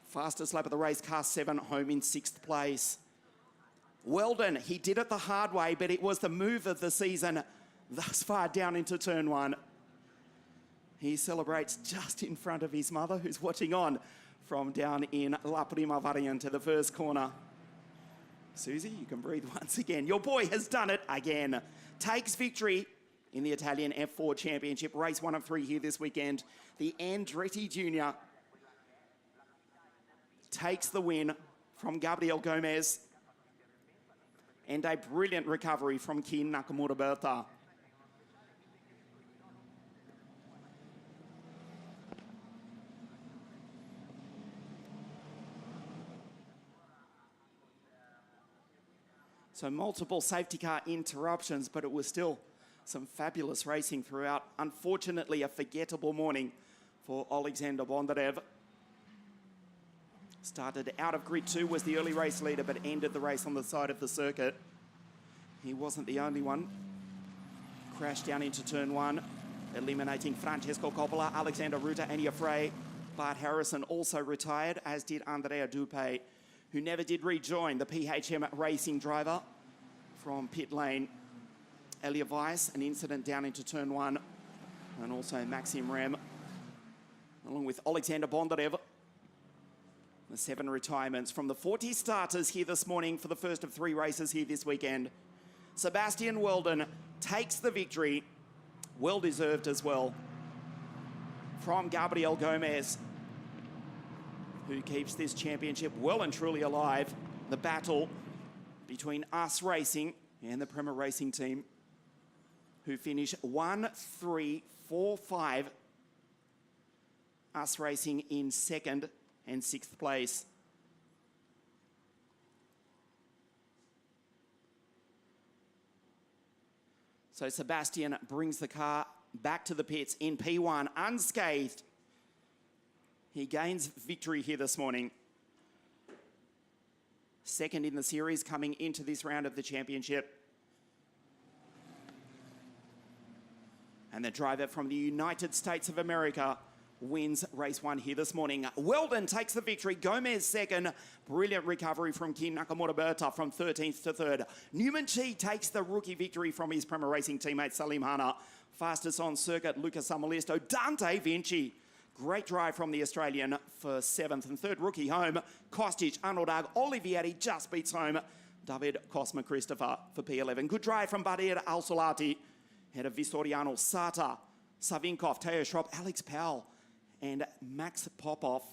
Fastest lap of the race, car 7, home in 6th place. Weldon, he did it the hard way, but it was the move of the season thus far down into turn 1. He celebrates just in front of his mother, who's watching on from down in La Prima Variante, the first corner. Susie, you can breathe once again. Your boy has done it again. Takes victory in the Italian F4 Championship, race 1 of 3 here this weekend. The Andretti Junior takes the win from Gabriel Gomez, and a brilliant recovery from King Nakamura Berta. So multiple safety car interruptions, but it was still some fabulous racing throughout. Unfortunately, a forgettable morning for Alexander Bondarev. Started out of grid 2, was the early race leader, but ended the race on the side of the circuit. He wasn't the only one. Crashed down into turn 1, eliminating Francesco Coppola, Alexander Ruta, Enya Frey. Bart Harrison also retired, as did Andrea Dupe, who never did rejoin the PHM racing driver from pit lane. Elia Weiss, an incident down into turn 1, and also Maxim Rem, along with Alexander Bondarev. The 7 retirements from the 40 starters here this morning for the first of 3 races here this weekend. Sebastian Weldon takes the victory, well deserved as well, from Gabriel Gomez, who keeps this championship well and truly alive. The battle between us racing and the Prema Racing team, who finish 1, 3, 4, 5 Us Racing in 2nd and 6th place. So Sebastian brings the car back to the pits in P1 unscathed. He gains victory here this morning. 2nd in the series coming into this round of the championship. And the driver from the United States of America wins race 1 here this morning. Weldon takes the victory. Gomez 2nd. Brilliant recovery from Kin Nakamura-Berta from 13th to 3rd. Newman Chi takes the rookie victory from his Prema Racing teammate Salim Hanna. Fastest on circuit, Lucas Samolisto. Dante Vinci. Great drive from the Australian for 7th and 3rd rookie home. Kostic, Arnold Olivieri just beats home David Cosma Christopher for P11. Good drive from Badir Al-Solati. Head of Vistoriano, Sata, Savinkov, Teo Schropp, Alex Powell, and Max Popov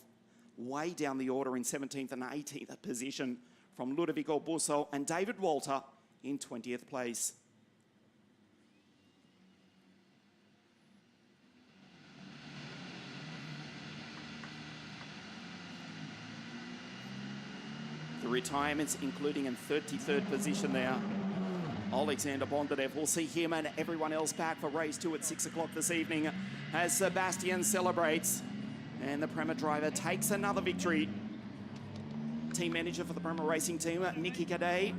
way down the order in 17th and 18th position from Ludovico Busso and David Walter in 20th place. The retirements, including in 33rd position there, Alexander Bondarev. We'll see him and everyone else back for race 2 at 6 o'clock this evening as Sebastian celebrates. And the Prema driver takes another victory. Team manager for the Prema Racing team, Nicky Cadet.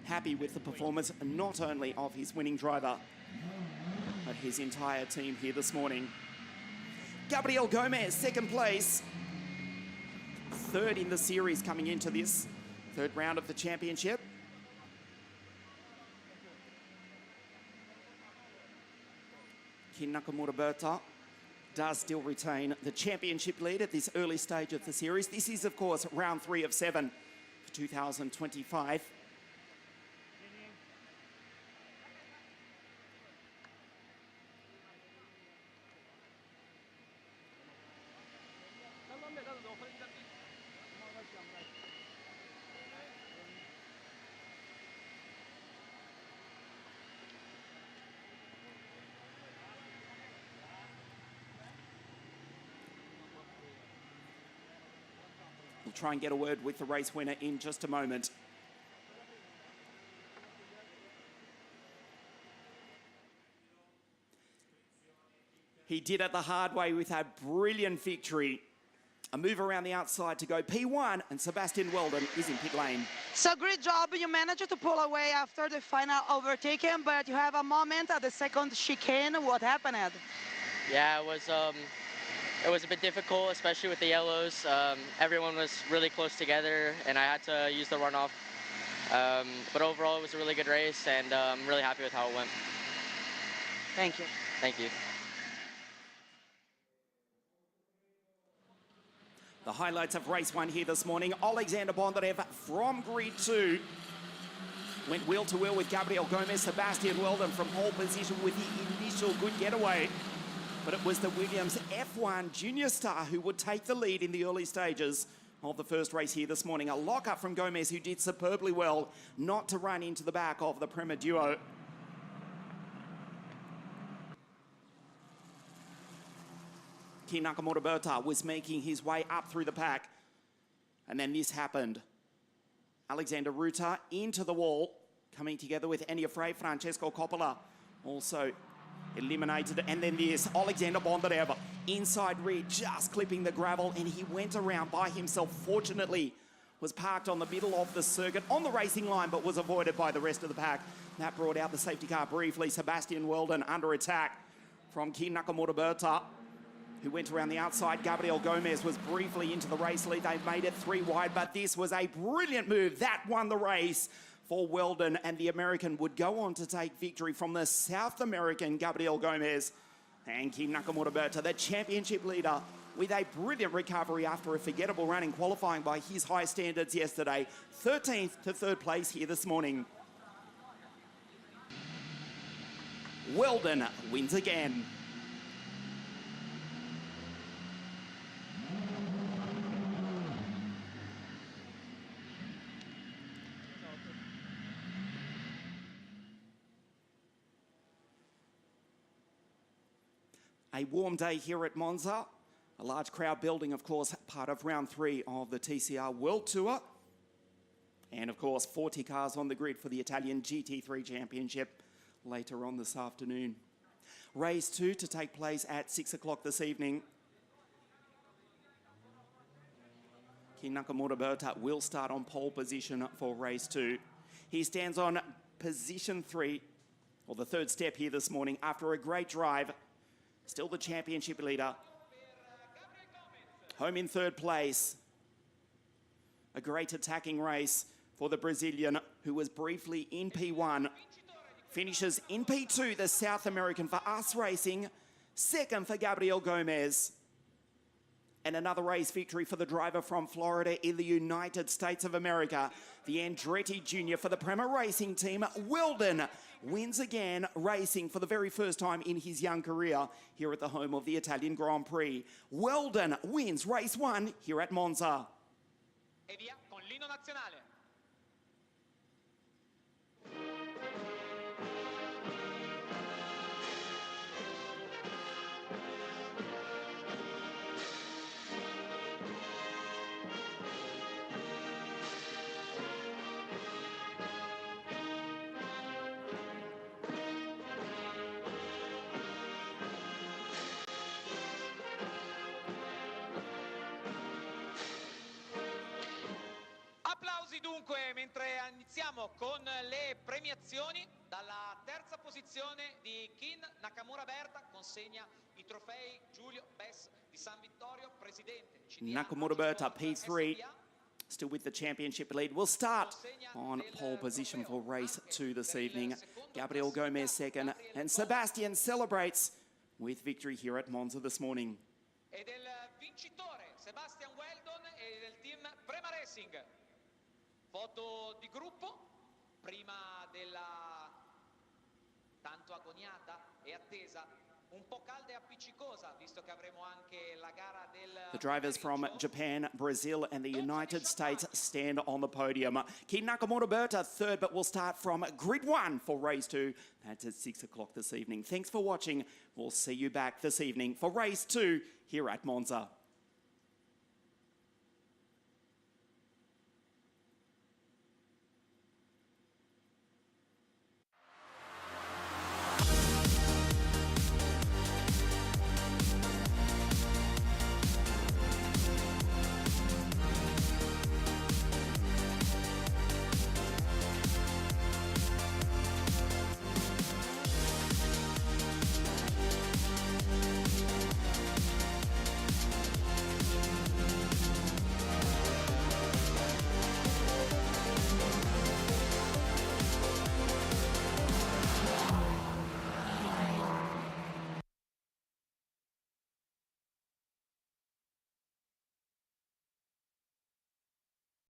Happy with the performance, not only of his winning driver, but his entire team here this morning. Gabriel Gomez, 2nd place. 3rd in the series coming into this 3rd round of the championship. Kin Nakamura-Berta does still retain the championship lead at this early stage of the series. This is, of course, round 3 of 7 for 2025. We'll try and get a word with the race winner in just a moment. He did it the hard way with a brilliant victory. A move around the outside to go P1, and Sebastian Weldon is in pit lane. So great job. You managed to pull away after the final overtaking, but you have a moment at the 2nd chicane. What happened? Yeah, it was a bit difficult, especially with the yellows. Everyone was really close together, and I had to use the runoff. But overall, it was a really good race, and I'm really happy with how it went. Thank you. Thank you. The highlights of race 1 here this morning. Alexander Bondarev from grid 2 went wheel to wheel with Gabriel Gomez. Sebastian Weldon from pole position with the initial good getaway. But it was the Williams F1 junior star who would take the lead in the early stages of the first race here this morning. A lock-up from Gomez, who did superbly well not to run into the back of the Prema duo. Kin Nakamura-Berta was making his way up through the pack. And then this happened. Alexander Ruta into the wall, coming together with Enya Frey, Francesco Coppola also eliminated. And then this, Alexander Bondarev inside rear, just clipping the gravel, and he went around by himself. Fortunately, was parked on the middle of the circuit on the racing line, but was avoided by the rest of the pack. That brought out the safety car briefly. Sebastian Weldon under attack from Kin Nakamura-Berta, who went around the outside. Gabriel Gomez was briefly into the race lead. They made it 3 wide, but this was a brilliant move. That won the race for Weldon, and the American would go on to take victory from the South American Gabriel Gomez. And Kin Nakamura-Berta, the championship leader, with a brilliant recovery after a forgettable run in qualifying by his high standards yesterday. 13th to 3rd place here this morning. Weldon wins again. A warm day here at Monza. A large crowd building, of course, part of round 3 of the TCR World Tour. And of course, 40 cars on the grid for the Italian GT3 Championship later on this afternoon. Race 2 to take place at 6 o'clock this evening. Nakamura Berta will start on pole position for race 2. He stands on position 3, or the third step here this morning, after a great drive. Still the championship leader. Home in third place. A great attacking race for the Brazilian, who was briefly in P1. Finishes in P2, the South American for Us Racing. Second for Gabriel Gomez. And another race victory for the driver from Florida in the United States of America. The Andretti Jr. for the Prema Racing team. Weldon wins again, racing for the very first time in his young career here at the home of the Italian Grand Prix. Weldon wins race 1 here at Monza. E via con l'inno nazionale. Applausi dunque mentre iniziamo con le premiazioni. Dalla terza posizione di Kin Nakamura Berta consegna i trofei Giulio Bess di San Vittorio, presidente Nakamura Berta, P3, still with the championship lead. We'll start on pole position for race 2 this evening. Gabriel Gomez second, and Sebastian celebrates with victory here at Monza this morning. E del vincitore Sebastian Weldon e del team Prema Racing. Foto di gruppo prima della tanto agoniata e attesa, un po' calda e appiccicosa, visto che avremo anche la gara del The drivers from Japan, Brazil and the United States stand on the podium. Kin Nakamura Berta third, but we'll start from grid 1 for race 2. That's at 6 o'clock this evening. Thanks for watching. We'll see you back this evening for race 2 here at Monza.